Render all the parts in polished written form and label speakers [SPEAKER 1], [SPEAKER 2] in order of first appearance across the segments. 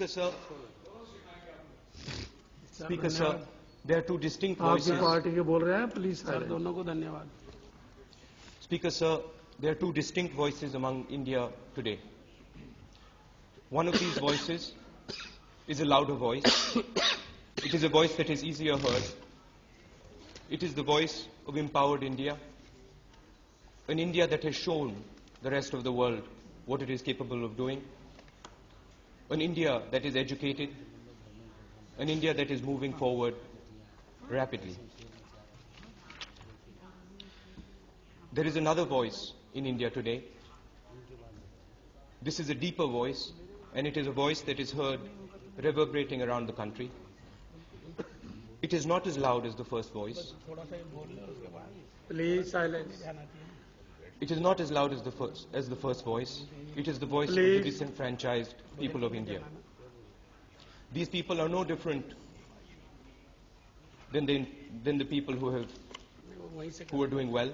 [SPEAKER 1] sir, Speaker, sir, there are two distinct voices.
[SPEAKER 2] आपकी party के बोल रहे हैं, प्लीज
[SPEAKER 3] सर दोनों को धन्यवाद.
[SPEAKER 1] Speaker, sir, there are two distinct voices among India today. One of these voices is a louder voice. It is a voice that is easier heard. It is the voice of empowered India, an India that has shown the rest of the world what it is capable of doing, an India that is educated, an India that is moving forward rapidly. There is another voice in India today. This is a deeper voice, and it is a voice that is heard reverberating around the country. It is not as loud as the first voice.
[SPEAKER 2] Please silence.
[SPEAKER 1] It is not as loud as the first voice. It is the voice of the disenfranchised people of India. These people are no different than the people who are doing well.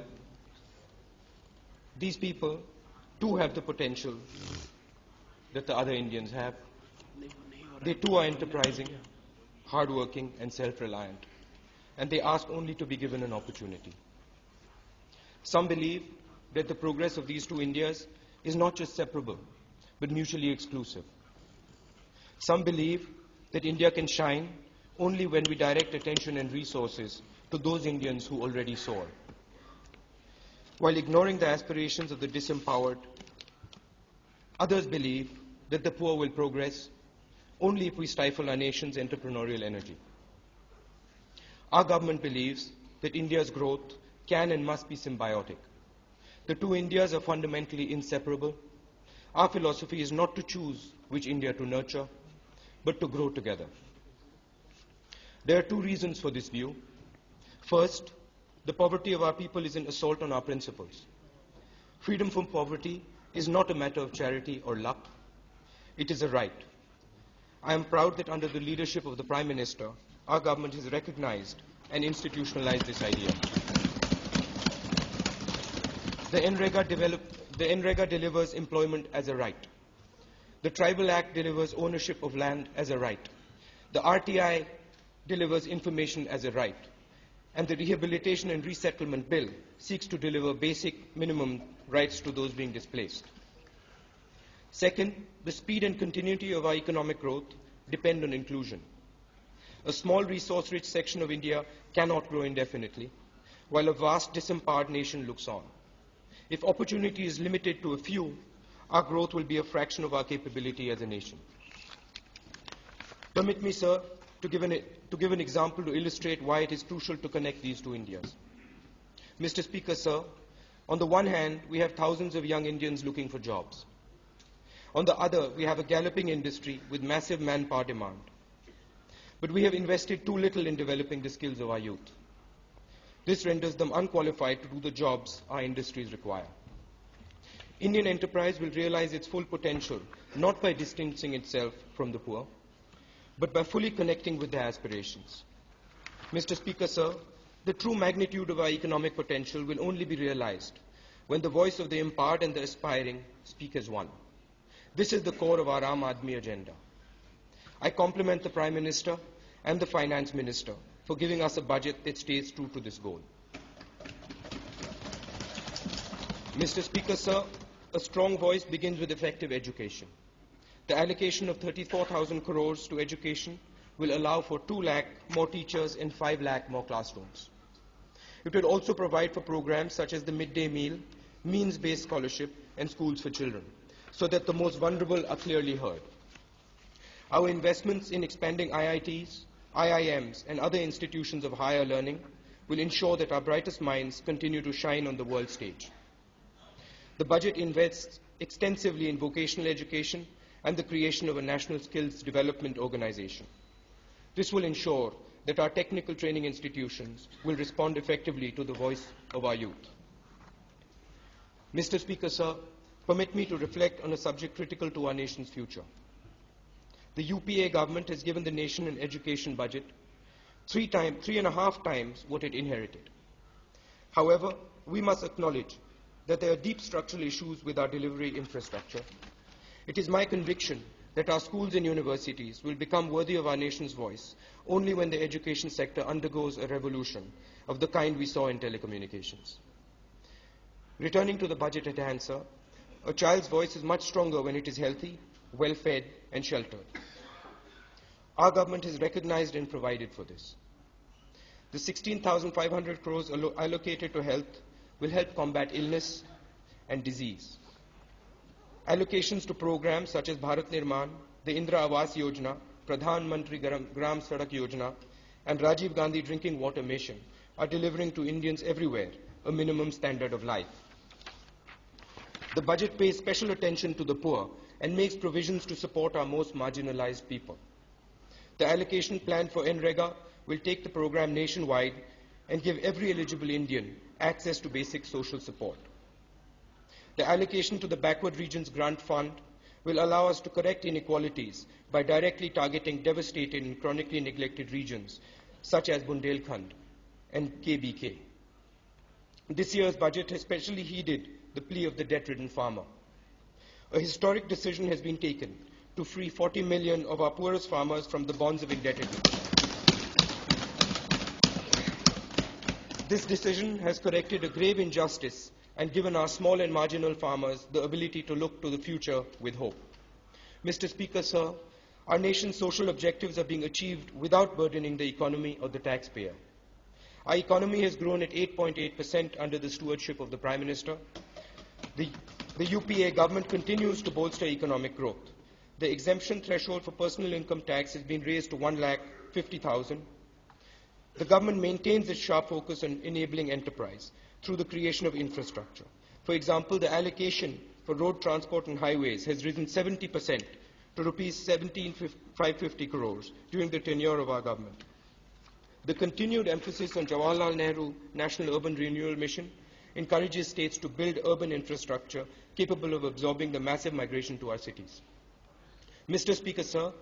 [SPEAKER 1] These people too have the potential that the other Indians have. They too are enterprising, hardworking, and self-reliant, and they ask only to be given an opportunity. Some believe that the progress of these two Indias is not just separable, but mutually exclusive. Some believe that India can shine only when we direct attention and resources to those Indians who already soar, while ignoring the aspirations of the disempowered. Others believe that the poor will progress only if we stifle our nation's entrepreneurial energy. Our government believes that India's growth can and must be symbiotic. The two Indias are fundamentally inseparable. Our philosophy is not to choose which India to nurture, but to grow together. There are two reasons for this view. First, the poverty of our people is an assault on our principles. Freedom from poverty is not a matter of charity or luck. It is a right. I am proud that under the leadership of the Prime Minister, our government has recognized and institutionalized this idea. The NREGA delivers employment as a right. The Tribal Act delivers ownership of land as a right. The RTI delivers information as a right. And the Rehabilitation and Resettlement Bill seeks to deliver basic minimum rights to those being displaced. Second, the speed and continuity of our economic growth depend on inclusion. A small resource-rich section of India cannot grow indefinitely, while a vast disempowered nation looks on. If opportunity is limited to a few, our growth will be a fraction of our capability as a nation. Permit me, sir, to give an example to illustrate why it is crucial to connect these two Indias. Mr. Speaker, sir, on the one hand, we have thousands of young Indians looking for jobs. On the other, we have a galloping industry with massive manpower demand. But we have invested too little in developing the skills of our youth. This renders them unqualified to do the jobs our industries require. Indian enterprise will realize its full potential not by distancing itself from the poor, but by fully connecting with their aspirations. Mr. Speaker, sir, the true magnitude of our economic potential will only be realized when the voice of the empowered and the aspiring speak as one. This is the core of our Aam Aadmi agenda. I compliment the Prime Minister and the Finance Minister for giving us a budget that stays true to this goal. Mr. Speaker, sir, a strong voice begins with effective education. The allocation of 34,000 crores to education will allow for 2 lakh more teachers and 5 lakh more classrooms. It will also provide for programs such as the midday meal, means-based scholarship, and schools for children, so that the most vulnerable are clearly heard. Our investments in expanding IITs, IIMs, and other institutions of higher learning will ensure that our brightest minds continue to shine on the world stage. The budget invests extensively in vocational education and the creation of a national skills development organization. This will ensure that our technical training institutions will respond effectively to the voice of our youth. Mr. Speaker, sir, permit me to reflect on a subject critical to our nation's future. The UPA government has given the nation an education budget 3.5 times what it inherited. However, we must acknowledge that there are deep structural issues with our delivery infrastructure. It is my conviction that our schools and universities will become worthy of our nation's voice only when the education sector undergoes a revolution of the kind we saw in telecommunications. Returning to the budget at hand, sir, a child's voice is much stronger when it is healthy, well-fed, and sheltered. Our government has recognized and provided for this. The 16,500 crores allocated to health will help combat illness and disease. Allocations to programs such as Bharat Nirman, the Indira Awas Yojana, Pradhan Mantri Gram Sadak Yojana, and Rajiv Gandhi Drinking Water Mission are delivering to Indians everywhere a minimum standard of life. The budget pays special attention to the poor and makes provisions to support our most marginalized people. The allocation plan for NREGA will take the program nationwide and give every eligible Indian access to basic social support. The allocation to the Backward Regions Grant Fund will allow us to correct inequalities by directly targeting devastated and chronically neglected regions such as Bundelkhand and KBK. This year's budget has specially heeded the plea of the debt-ridden farmer. A historic decision has been taken to free 40 million of our poorest farmers from the bonds of indebtedness. This decision has corrected a grave injustice and given our small and marginal farmers the ability to look to the future with hope. Mr. Speaker, sir, our nation's social objectives are being achieved without burdening the economy or the taxpayer. Our economy has grown at 8.8% under the stewardship of the Prime Minister. The UPA government continues to bolster economic growth. The exemption threshold for personal income tax has been raised to 1,50,000. The government maintains its sharp focus on enabling enterprise through the creation of infrastructure. For example, the allocation for road transport and highways has risen 70% to rupees 17,550 crores during the tenure of our government. The continued emphasis on Jawaharlal Nehru National Urban Renewal Mission encourages states to build urban infrastructure capable of absorbing the massive migration to our cities. Mr. Speaker, sir,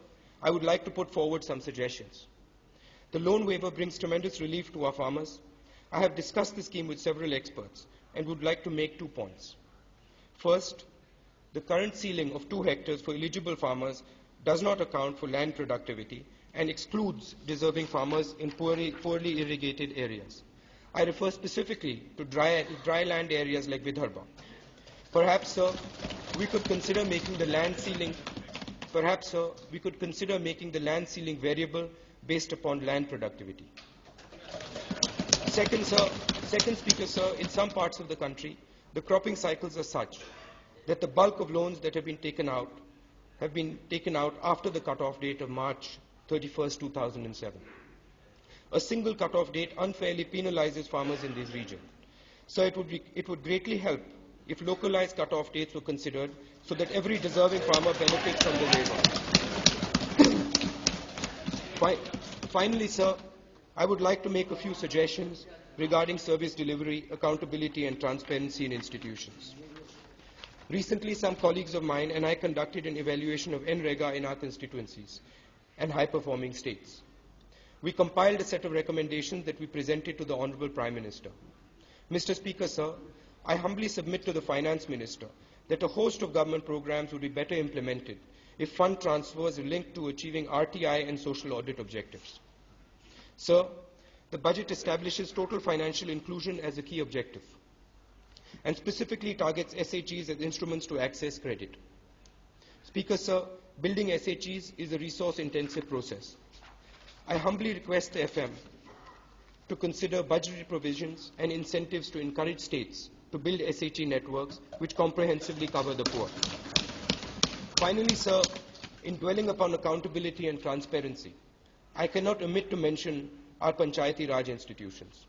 [SPEAKER 1] I would like to put forward some suggestions. The loan waiver brings tremendous relief to our farmers. I have discussed the scheme with several experts and would like to make 2 points. First, the current ceiling of 2 hectares for eligible farmers does not account for land productivity and excludes deserving farmers in poorly irrigated areas. I refer specifically to dry land areas like Vidarbha. Perhaps, sir, we could consider making the land ceiling variable based upon land productivity. Second, Speaker, sir, in some parts of the country, the cropping cycles are such that the bulk of loans that have been taken out after the cutoff date of March 31st, 2007. A single cutoff date unfairly penalizes farmers in this region. So it would greatly help if localized cutoff dates were considered so that every deserving farmer benefits from the waiver. Finally, sir, I would like to make a few suggestions regarding service delivery, accountability, and transparency in institutions. Recently, some colleagues of mine and I conducted an evaluation of NREGA in our constituencies and high-performing states. We compiled a set of recommendations that we presented to the Honorable Prime Minister. Mr. Speaker, sir, I humbly submit to the Finance Minister that a host of government programs would be better implemented if fund transfers are linked to achieving RTI and social audit objectives. Sir, the budget establishes total financial inclusion as a key objective and specifically targets SHEs as instruments to access credit. Speaker, sir, building SHEs is a resource-intensive process. I humbly request the FM to consider budgetary provisions and incentives to encourage states to build SHE networks which comprehensively cover the poor. Finally, sir, in dwelling upon accountability and transparency, I cannot omit to mention our Panchayati Raj institutions.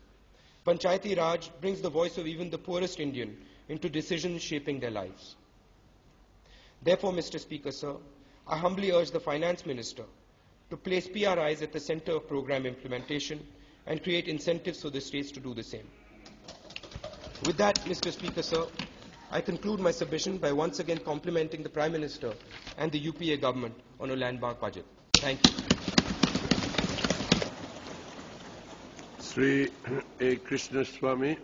[SPEAKER 1] Panchayati Raj brings the voice of even the poorest Indian into decisions shaping their lives. Therefore, Mr. Speaker, sir, I humbly urge the Finance Minister to place PRIs at the center of program implementation and create incentives for the states to do the same. With that, Mr. Speaker, sir, I conclude my submission by once again complimenting the Prime Minister and the UPA government on a landmark budget. Thank you.
[SPEAKER 2] Sri A. Krishnaswamy.